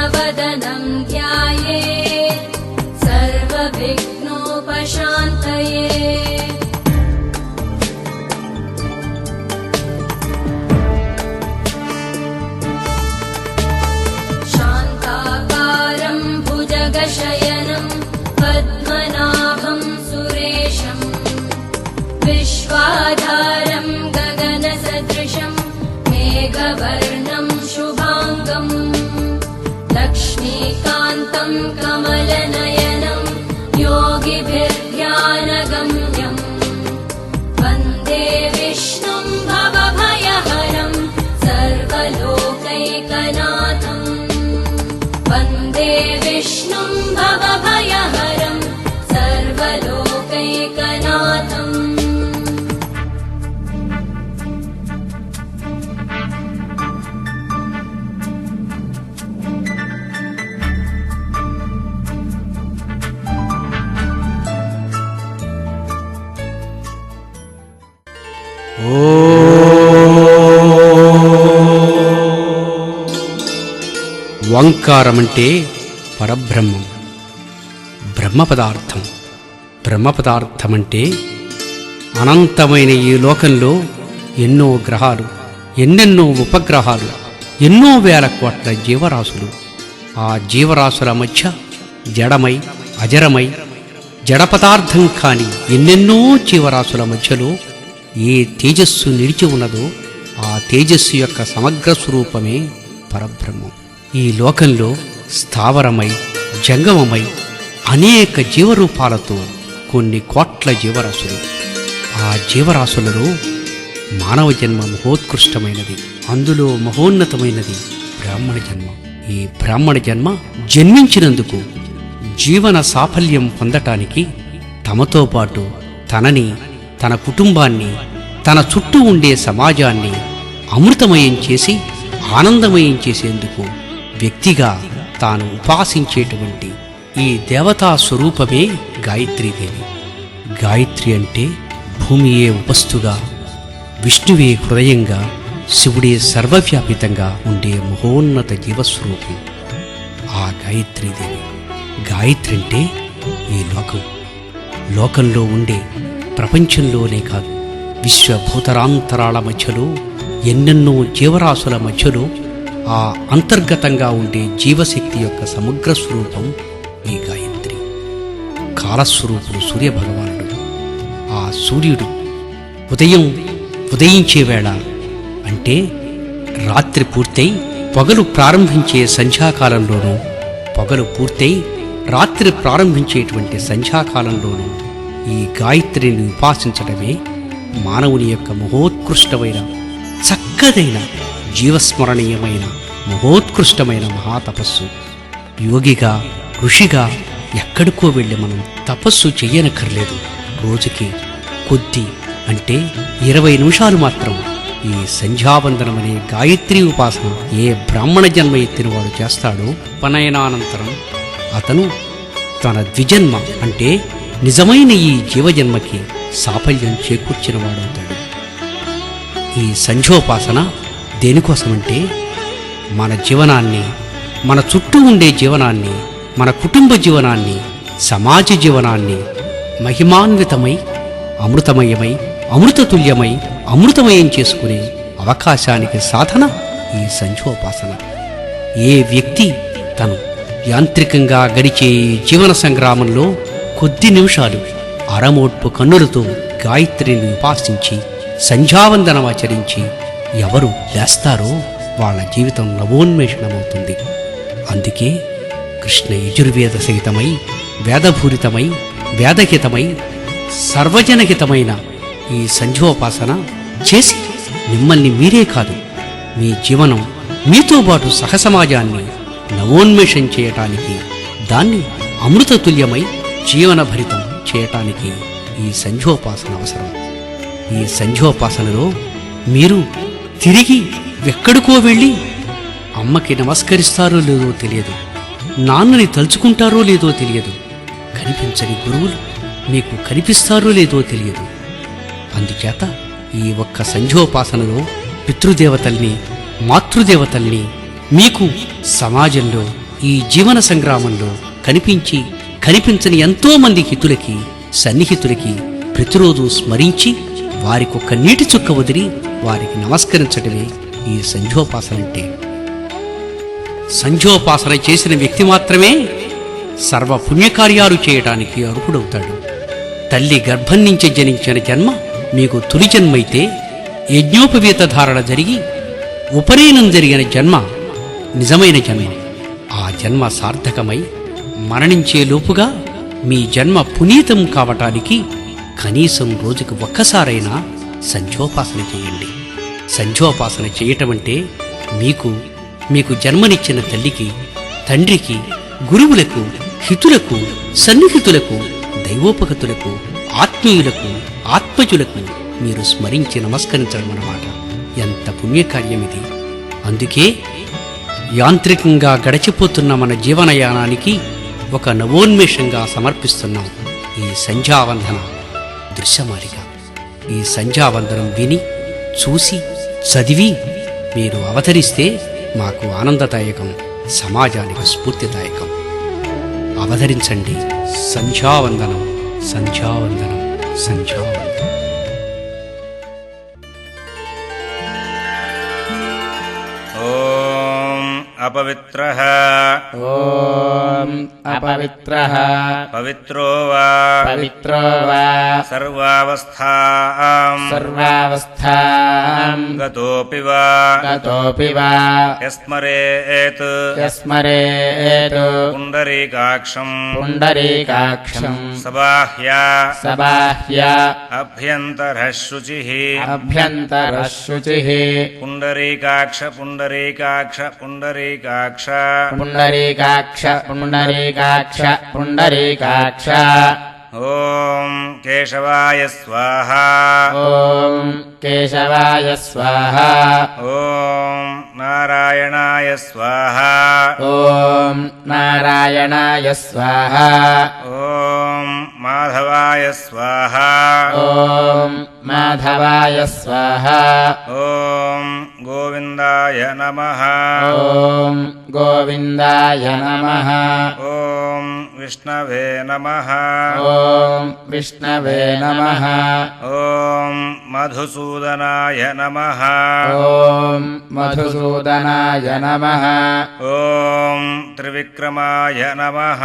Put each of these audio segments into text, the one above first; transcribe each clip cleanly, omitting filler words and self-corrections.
शुक्लवदनं ध्यायेत् सर्वविघ्नोपशान्तये। शान्ताकारं भुजगशयनं पद्मनाभं सुरेशं विश्वाधारं गगनसदृशं मेघवर्णं शुभाङ्गम् लक्ष्मीकान्तं कमलनयनं योगिभिर्ध्यानगम्यं वन्दे विष्णुं भवभयहरं सर्वलोकैकनाथं वन्दे विष्णुं भवभयहरं सर्वलोकैकनाथम्। ఓంకారమంటే పరబ్రహ్మం, బ్రహ్మ పదార్థం. బ్రహ్మ పదార్థమంటే అనంతమైన ఈ లోకంలో ఎన్నో గ్రహాలు, ఎన్నెన్నో ఉపగ్రహాలు, ఎన్నో వేల కోట్ల జీవరాశులు. ఆ జీవరాశుల మధ్య జడమై అజరమై జడ పదార్థం కాని ఎన్నెన్నో జీవరాశుల మధ్యలో ఏ తేజస్సు నిలిచి ఉన్నదో ఆ తేజస్సు యొక్క సమగ్ర స్వరూపమే పరబ్రహ్మం. ఈ లోకంలో స్థావరమై జంగమమై అనేక జీవరూపాలతో కొన్ని కోట్ల జీవరాశులు. ఆ జీవరాశులలో మానవ జన్మ మహోత్కృష్టమైనది. అందులో మహోన్నతమైనది బ్రాహ్మణ జన్మ. ఈ బ్రాహ్మణ జన్మ జన్మించినందుకు జీవన సాఫల్యం పొందటానికి తమతో పాటు తనని, తన కుటుంబాన్ని, తన చుట్టూ ఉండే సమాజాన్ని అమృతమయం చేసి ఆనందమయం చేసేందుకు వ్యక్తిగా తాను ఉపాసించేటువంటి ఈ దేవతా స్వరూపమే గాయత్రీదేవి. గాయత్రి అంటే భూమియే ఉపస్థుగా, విష్ణువే హృదయంగా, శివుడే సర్వవ్యాపితంగా ఉండే మహోన్నత జీవస్వరూపం ఆ గాయత్రీదేవి. గాయత్రి అంటే ఈ లోకంలో ఉండే ప్రపంచంలోనే కాదు, విశ్వభూతరాంతరాల మధ్యలో ఎన్నెన్నో జీవరాశుల మధ్యలో ఆ అంతర్గతంగా ఉండే జీవశక్తి యొక్క సమగ్ర స్వరూపం ఈ గాయత్రి. కాలస్వరూపుడు సూర్యభగవానుడు. ఆ సూర్యుడు ఉదయించే వేళ అంటే రాత్రి పూర్తయి పగలు ప్రారంభించే సంధ్యాకాలంలోనూ, పగలు పూర్తయి రాత్రి ప్రారంభించేటువంటి సంధ్యాకాలంలోనూ ఈ గాయత్రిని ఉపాసించడమే మానవుని యొక్క మహోత్కృష్టమైన, చక్కదైన, జీవస్మరణీయమైన, మహోత్కృష్టమైన మహాతపస్సు. యోగిగా, ఋషిగా ఎక్కడికో వెళ్ళి మనం తపస్సు చెయ్యనక్కర్లేదు. రోజుకి కొద్ది అంటే 20 నిమిషాలు మాత్రం ఈ సంధ్యావందనమనే గాయత్రీ ఉపాసన ఏ బ్రాహ్మణ జన్మ ఎత్తినవాడు చేస్తాడో ఉపనయనానంతరం అతను తన ద్విజన్మ అంటే నిజమైన ఈ జీవజన్మకి సాఫల్యం చేకూర్చినవాడవుతాడు. ఈ సంధ్యోపాసన దేనికోసమంటే మన జీవనాన్ని, మన చుట్టూ ఉండే జీవనాన్ని, మన కుటుంబ జీవనాన్ని, సమాజ జీవనాన్ని మహిమాన్వితమై, అమృతమయమై, అమృతతుల్యమై, అమృతమయం చేసుకునే అవకాశానికి సాధన ఈ సంధ్యోపాసన. ఏ వ్యక్తి తను యాంత్రికంగా గడిచే జీవన సంగ్రామంలో కొద్ది నిమిషాలు అరమోడ్పు కన్నులతో గాయత్రిని ఉపాసించి సంధ్యావందనమాచరించి ఎవరు లేస్తారో వాళ్ళ జీవితం నవోన్మేషణమవుతుంది. అందుకే కృష్ణ యజుర్వేద సహితమై, వేదభూరితమై, వేదహితమై, సర్వజనహితమైన ఈ సంధ్యోపాసన చేసి మిమ్మల్ని మీరే కాదు, మీ జీవనం, మీతో పాటు సహసమాజాన్ని నవోన్మేషం చేయటానికి, దాన్ని అమృతతుల్యమై జీవనభరితం చేయటానికి ఈ సంధ్యోపాసన అవసరం. ఈ సంధ్యోపాసనలో మీరు తిరిగి ఎక్కడికో వెళ్ళి అమ్మకి నమస్కరిస్తారో లేదో తెలియదు, నాన్నని తలుచుకుంటారో లేదో తెలియదు, కనిపించని గురువులు మీకు కనిపిస్తారో లేదో తెలియదు. అందుచేత ఈ ఒక్క సంధ్యోపాసనలో పితృదేవతల్ని, మాతృదేవతల్ని మీకు సమాజంలో ఈ జీవన సంగ్రామంలో కనిపించి కనిపించని ఎంతో మంది హితులకి సన్నిహితులకి ప్రతిరోజు స్మరించి వారికొక్క నీటి చుక్క వదిలి వారికి నమస్కరించడమే ఈ సంధ్యోపాసనంటే. సంధ్యోపాసన చేసిన వ్యక్తి మాత్రమే సర్వ పుణ్యకార్యాలు చేయటానికి అర్హుడవుతాడు. తల్లి గర్భం నుంచి జనించిన జన్మ మీకు తొలి జన్మైతే యజ్ఞోపవీత ధారణ జరిగి ఉపనయనం జరిగిన జన్మ నిజమైన జన్మ. ఆ జన్మ సార్థకమై మరణించే లోపుగా మీ జన్మ పునీతం కావటానికి కనీసం రోజుకు ఒక్కసారైనా సంధ్యోపాసన చేయండి. సంధ్యోపాసన చేయటమంటే మీకు జన్మనిచ్చిన తల్లికి, తండ్రికి, గురువులకు, హితులకు, సన్నిహితులకు, దైవోపగతులకు, ఆత్మీయులకు, ఆత్మజులకు మీరు స్మరించి నమస్కరించడం అన్నమాట. ఎంత పుణ్యకార్యమిది. అందుకే యాంత్రికంగా గడిచిపోతున్న మన జీవనయానానికి ఒక నవోన్మేషంగా సమర్పిస్తున్నాం ఈ సంధ్యావందన దృశ్యమాలిక. ఈ సంధ్యావందనం విని, చూసి, చదివి మీరు అవతరిస్తే మాకు ఆనందదాయకం, సమాజానికి స్ఫూర్తిదాయకం. అవతరించండి. సంధ్యావందనం, సంధ్యావందనం, సంధ్యావందనం. अपवित्रः ॐ अपवित्रः पवित्रो वा सर्वावस्थां गतोऽपि वा यस्मरेत् पुण्डरीकाक्षं सबाह्या अभ्यन्तरः शुचिः पुण्डरीकाक्ष पुण्डरीकाक्ष ॐ केशवाय स्वाहा ॐ नारायणाय स्वाहा ॐ ॐ माधवाय स्वाहा ॐ ॐ गोविन्दाय नमः ॐ विष्णवे नमः ॐ मधुसूदनाय नमः ॐ त्रिविक्रमाय नमः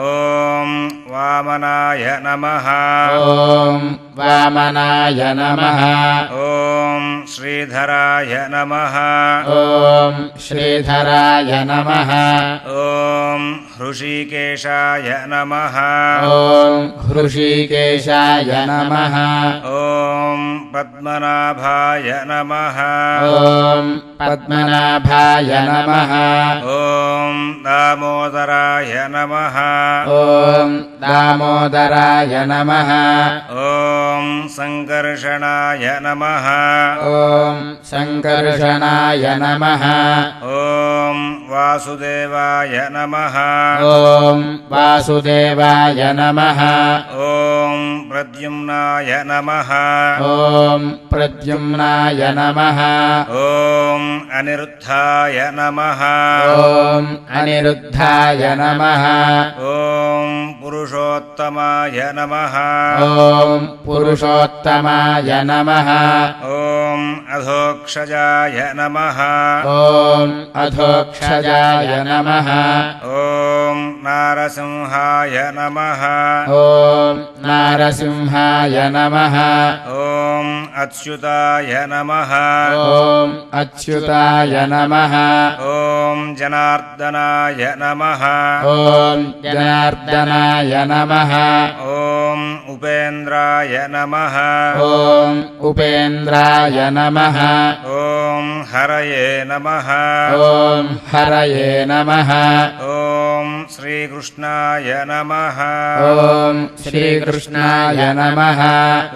ॐ वामनाय नमः ॐ श्रीधराय नमः ॐ हृषीकेशाय नमः ॐ पद्मनाभाय नमः ॐ दामोदराय नमः ॐ सङ्कर्षणाय नमः ॐ वासुदेवाय नमः ॐ प्रद्युम्नाय नमः ॐ अनिरुद्धाय नमः ॐ पुरुषोत्तमाय नमः ॐ अधोक्षजाय नमः ॐ नारसिंहाय नमः ॐ अच्युताय नमः ॐ जनार्दनाय नमः ॐ उपेन्द्राय नमः ॐ हरये नमः ॐ श्रीकृष्णाय नमः ॐ श्रीकृष्णाय नमः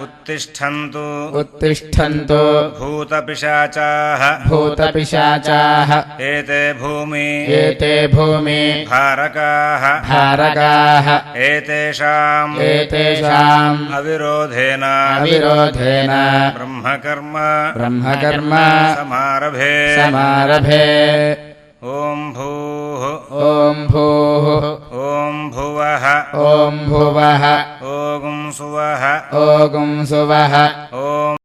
उत्तिष्ठन्तु उत्तिष्ठन्तु भूतपिशाचाः भूतपिशाचाः एते भूमि भारकाः एतेषाम् अविरोधेन ब्रह्मकर्म समारभे ॐ भूः ॐ ॐ भुवः ॐ ॐ सुवः ॐ